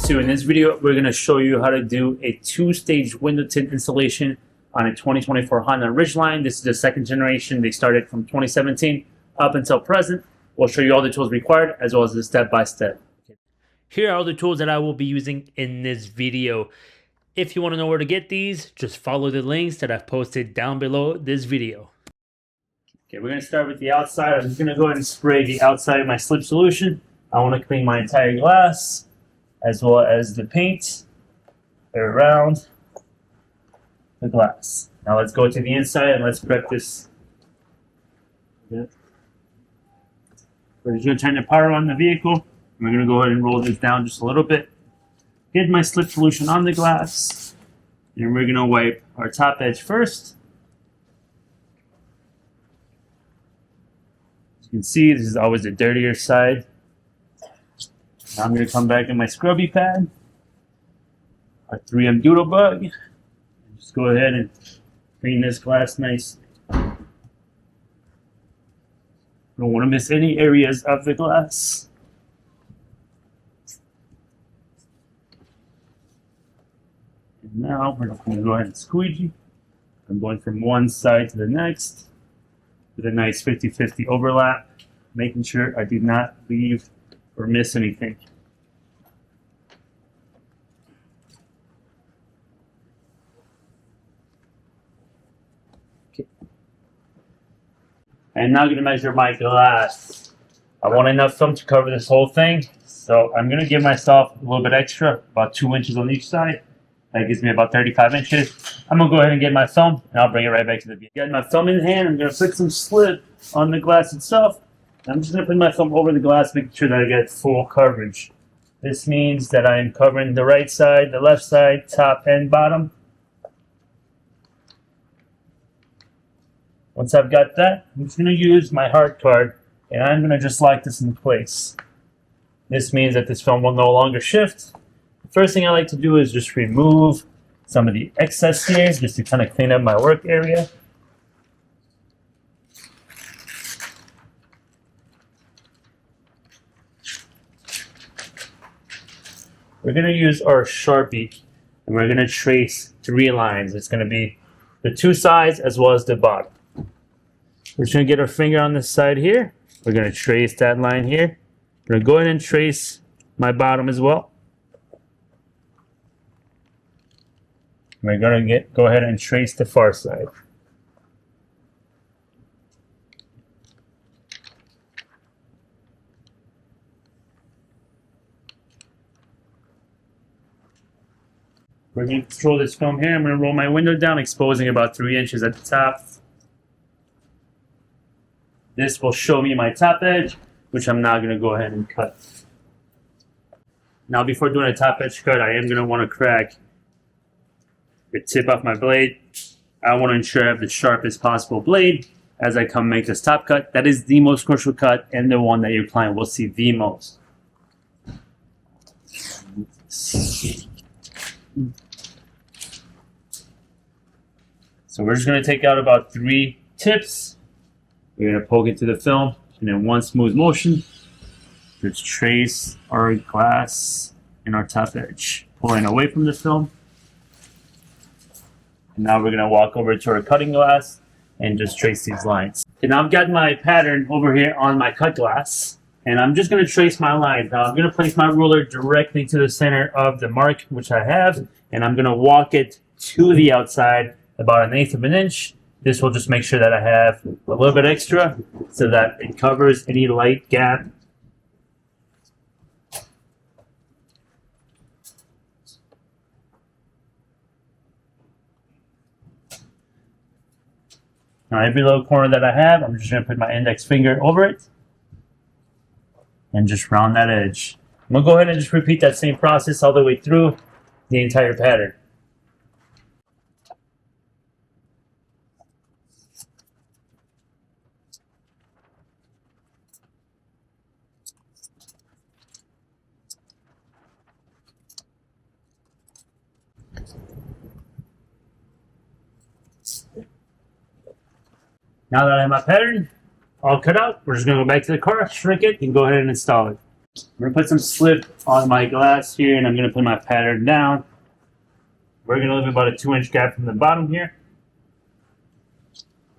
2. In this video, we're going to show you how to do a 2-stage window tint installation on a 2024 Honda Ridgeline. This is the second generation. They started from 2017 up until present. We'll show you all the tools required as well as the step-by-step. Here are all the tools that I will be using in this video. If you want to know where to get these, just follow the links that I've posted down below this video. Okay, we're going to start with the outside. I'm just going to go ahead and spray the outside of my slip solution. I want to clean my entire glass as well as the paint around the glass. Now let's go to the inside and let's prep this. We're just going to turn the power on the vehicle. We're going to go ahead and roll this down just a little bit. Get my slip solution on the glass. And we're going to wipe our top edge first. As you can see, this is always the dirtier side. Now I'm going to come back in my scrubby pad, our 3M Doodle Bug, and just go ahead and clean this glass nice. Don't want to miss any areas of the glass. And now we're just going to go ahead and squeegee. I'm going from one side to the next with a nice 50-50 overlap, making sure I do not leave or miss anything. Okay. I'm now going to measure my glass. I want enough film to cover this whole thing, so I'm going to give myself a little bit extra, about 2 inches on each side. That gives me about 35 inches. I'm going to go ahead and get my film, and I'll bring it right back to the vehicle. Got my film in hand. I'm going to put some slip on the glass itself. I'm just going to put my thumb over the glass, making sure that I get full coverage. This means that I'm covering the right side, the left side, top and bottom. Once I've got that, I'm just going to use my hard card, and I'm going to just lock this in place. This means that this film will no longer shift. The first thing I like to do is just remove some of the excess here, just to kind of clean up my work area. We're going to use our Sharpie, and we're going to trace 3 lines. It's going to be the 2 sides as well as the bottom. We're just going to get our finger on this side here. We're going to trace that line here. We're going to go ahead and trace my bottom as well. We're going to go ahead and trace the far side. We're going to control this film here. I'm going to roll my window down, exposing about 3 inches at the top. This will show me my top edge, which I'm now going to go ahead and cut. Now, before doing a top edge cut, I am going to want to crack the tip off my blade. I want to ensure I have the sharpest possible blade as I come make this top cut. That is the most crucial cut and the one that your client will see the most. So we're just going to take out about 3 tips. We're going to poke into the film, and in one smooth motion, just trace our glass and our top edge, pulling away from the film. And now we're going to walk over to our cutting glass and just trace these lines. And now I've got my pattern over here on my cut glass, and I'm just going to trace my lines. Now I'm going to place my ruler directly to the center of the mark, which I have, and I'm going to walk it to the outside about 1/8 of an inch. This will just make sure that I have a little bit extra so that it covers any light gap. Now every little corner that I have, I'm just going to put my index finger over it and just round that edge. I'm going to go ahead and just repeat that same process all the way through the entire pattern. Now that I have my pattern all cut out, we're just going to go back to the car, shrink it, and go ahead and install it. I'm going to put some slip on my glass here, and I'm going to put my pattern down. We're going to leave about a 2-inch gap from the bottom here.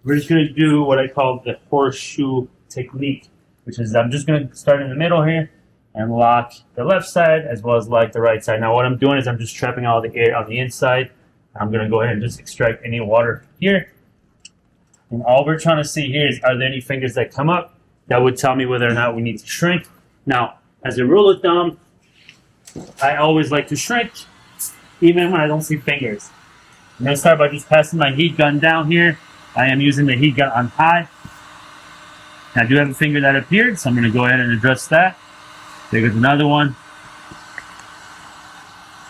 We're just going to do what I call the horseshoe technique, which is I'm just going to start in the middle here and lock the left side as well as lock the right side. Now what I'm doing is I'm just trapping all the air on the inside. I'm going to go ahead and just extract any water here. And all we're trying to see here is, are there any fingers that come up that would tell me whether or not we need to shrink. Now, as a rule of thumb, I always like to shrink, even when I don't see fingers. I'm going to start by just passing my heat gun down here. I am using the heat gun on high. I do have a finger that appeared, so I'm going to go ahead and address that. There goes another one.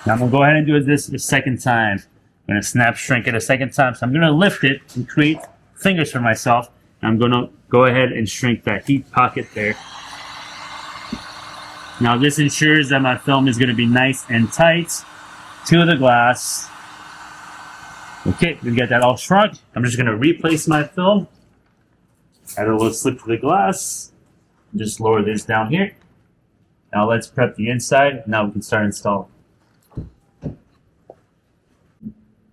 Now I'm going to go ahead and do this a second time. I'm going to snap shrink it a second time. So I'm going to lift it and create fingers for myself. I'm going to go ahead and shrink that heat pocket there. Now this ensures that my film is going to be nice and tight to the glass. Okay, we got that all shrunk. I'm just going to replace my film. Add a little slip to the glass. Just lower this down here. Now let's prep the inside. Now we can start installing.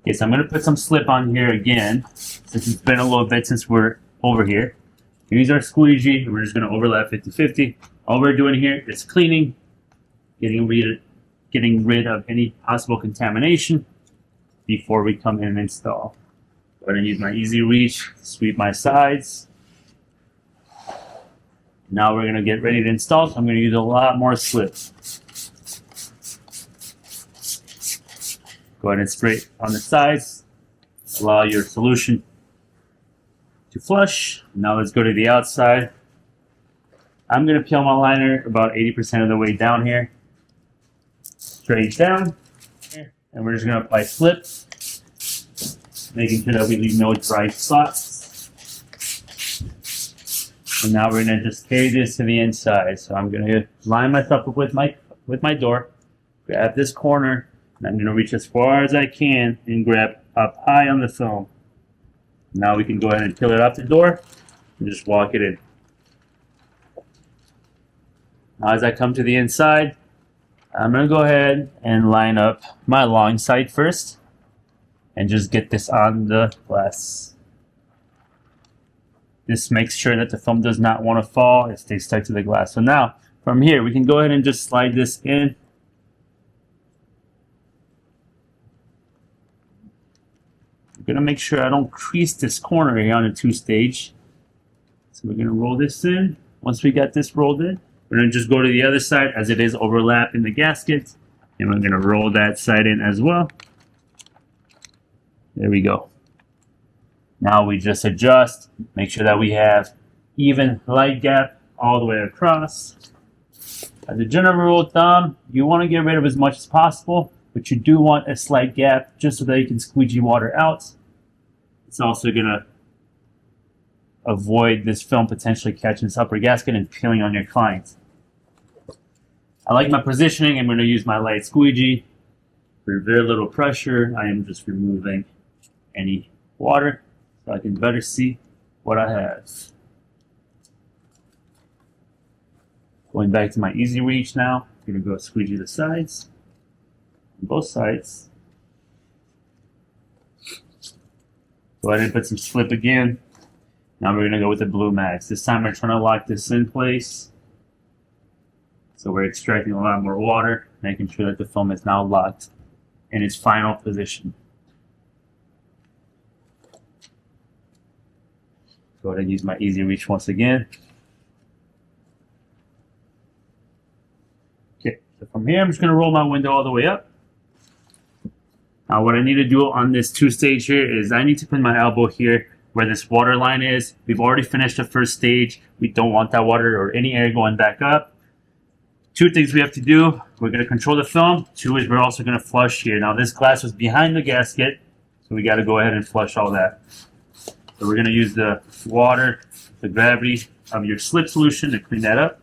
Okay, so I'm going to put some slip on here again, since it's been a little bit since we're over here. Use our squeegee, and we're just going to overlap 50-50. All we're doing here is cleaning, getting rid of any possible contamination before we come in and install. I'm going to use my easy reach, sweep my sides. Now we're going to get ready to install. So I'm going to use a lot more slip. Go ahead and spray it on the sides. Allow your solution to flush. Now let's go to the outside. I'm going to peel my liner about 80% of the way down here. Straight down. And we're just going to apply slip, making sure that we leave no dry spots. And now we're going to just carry this to the inside. So I'm going to line myself up with my door, grab this corner, and I'm going to reach as far as I can and grab up high on the film. Now we can go ahead and peel it off the door and just walk it in. Now as I come to the inside, I'm going to go ahead and line up my long side first and just get this on the glass. This makes sure that the film does not want to fall. It stays stuck to the glass. So now from here we can go ahead and just slide this in. I'm going to make sure I don't crease this corner here on the 2-stage. So we're going to roll this in. Once we got this rolled in, we're going to just go to the other side as it is overlapping the gasket. And we're going to roll that side in as well. There we go. Now we just adjust, make sure that we have even light gap all the way across. As a general rule of thumb, you want to get rid of as much as possible, but you do want a slight gap just so that you can squeegee water out. It's also going to avoid this film potentially catching this upper gasket and peeling on your client. I like my positioning. I'm going to use my light squeegee. For very little pressure, I am just removing any water so I can better see what I have. Going back to my easy reach now, I'm going to go squeegee the sides. Both sides. Go ahead and put some slip again. Now we're going to go with the blue max. This time we're trying to lock this in place. So we're extracting a lot more water, making sure that the film is now locked in its final position. Go ahead and use my easy reach once again. Okay, so from here I'm just going to roll my window all the way up. Now what I need to do on this 2-stage here is I need to put my elbow here where this water line is. We've already finished the first stage. We don't want that water or any air going back up. 2 things we have to do. We're going to control the film. 2 is we're also going to flush here. Now this glass was behind the gasket, so we got to go ahead and flush all that. So we're going to use the water, the gravity of your slip solution to clean that up.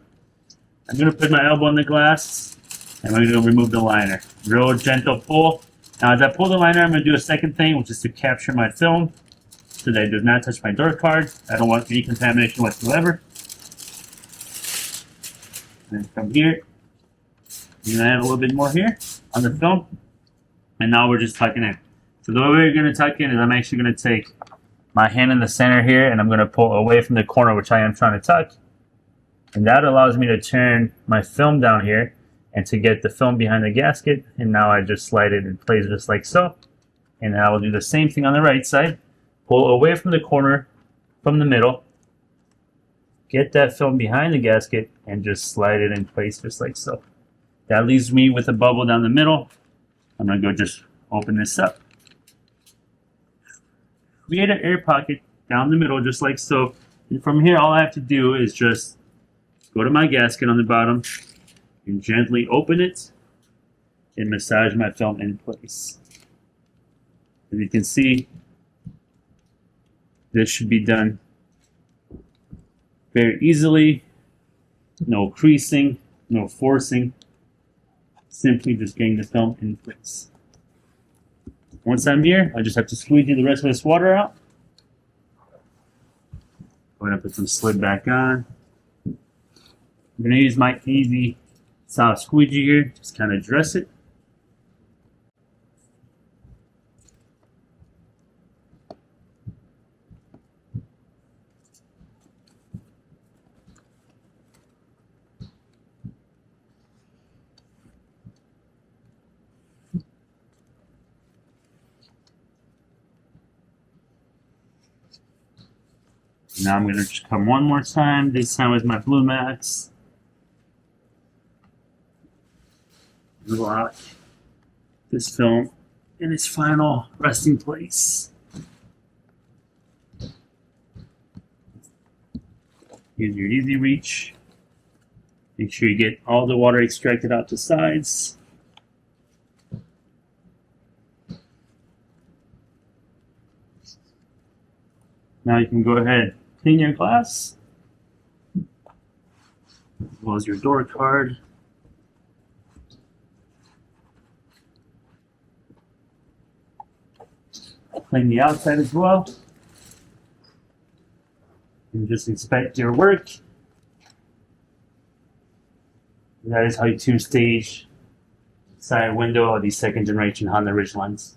I'm going to put my elbow on the glass, and we're going to remove the liner. Real gentle pull. Now as I pull the liner, I'm going to do a second thing, which is to capture my film so that it does not touch my door card. I don't want any contamination whatsoever. And then come here. I'm gonna add a little bit more here on the film. And now we're just tucking in. So the way we're gonna tuck in is I'm actually gonna take my hand in the center here and I'm gonna pull away from the corner, which I am trying to tuck. And that allows me to turn my film down here and to get the film behind the gasket. And now I just slide it in place just like so. And I will do the same thing on the right side. Pull away from the corner, from the middle. Get that film behind the gasket and just slide it in place just like so. That leaves me with a bubble down the middle. I'm gonna go just open this up. Create an air pocket down the middle just like so. And from here, all I have to do is just go to my gasket on the bottom and gently open it and massage my film in place. As you can see, this should be done very easily. No creasing, no forcing. Simply just getting the film in place. Once I'm here, I just have to squeegee the rest of this water out. Go ahead and put some slid back on. I'm going to use my easy soft squeegee here, just kind of dress it. Now I'm going to just come one more time, this time with my Blue Max. Lock this film in its final resting place. Use your easy reach. Make sure you get all the water extracted out the sides. Now you can go ahead, clean your glass, as well as your door card. Clean the outside as well. And just inspect your work. And that is how you two-stage side window of the second generation Honda Ridgelines.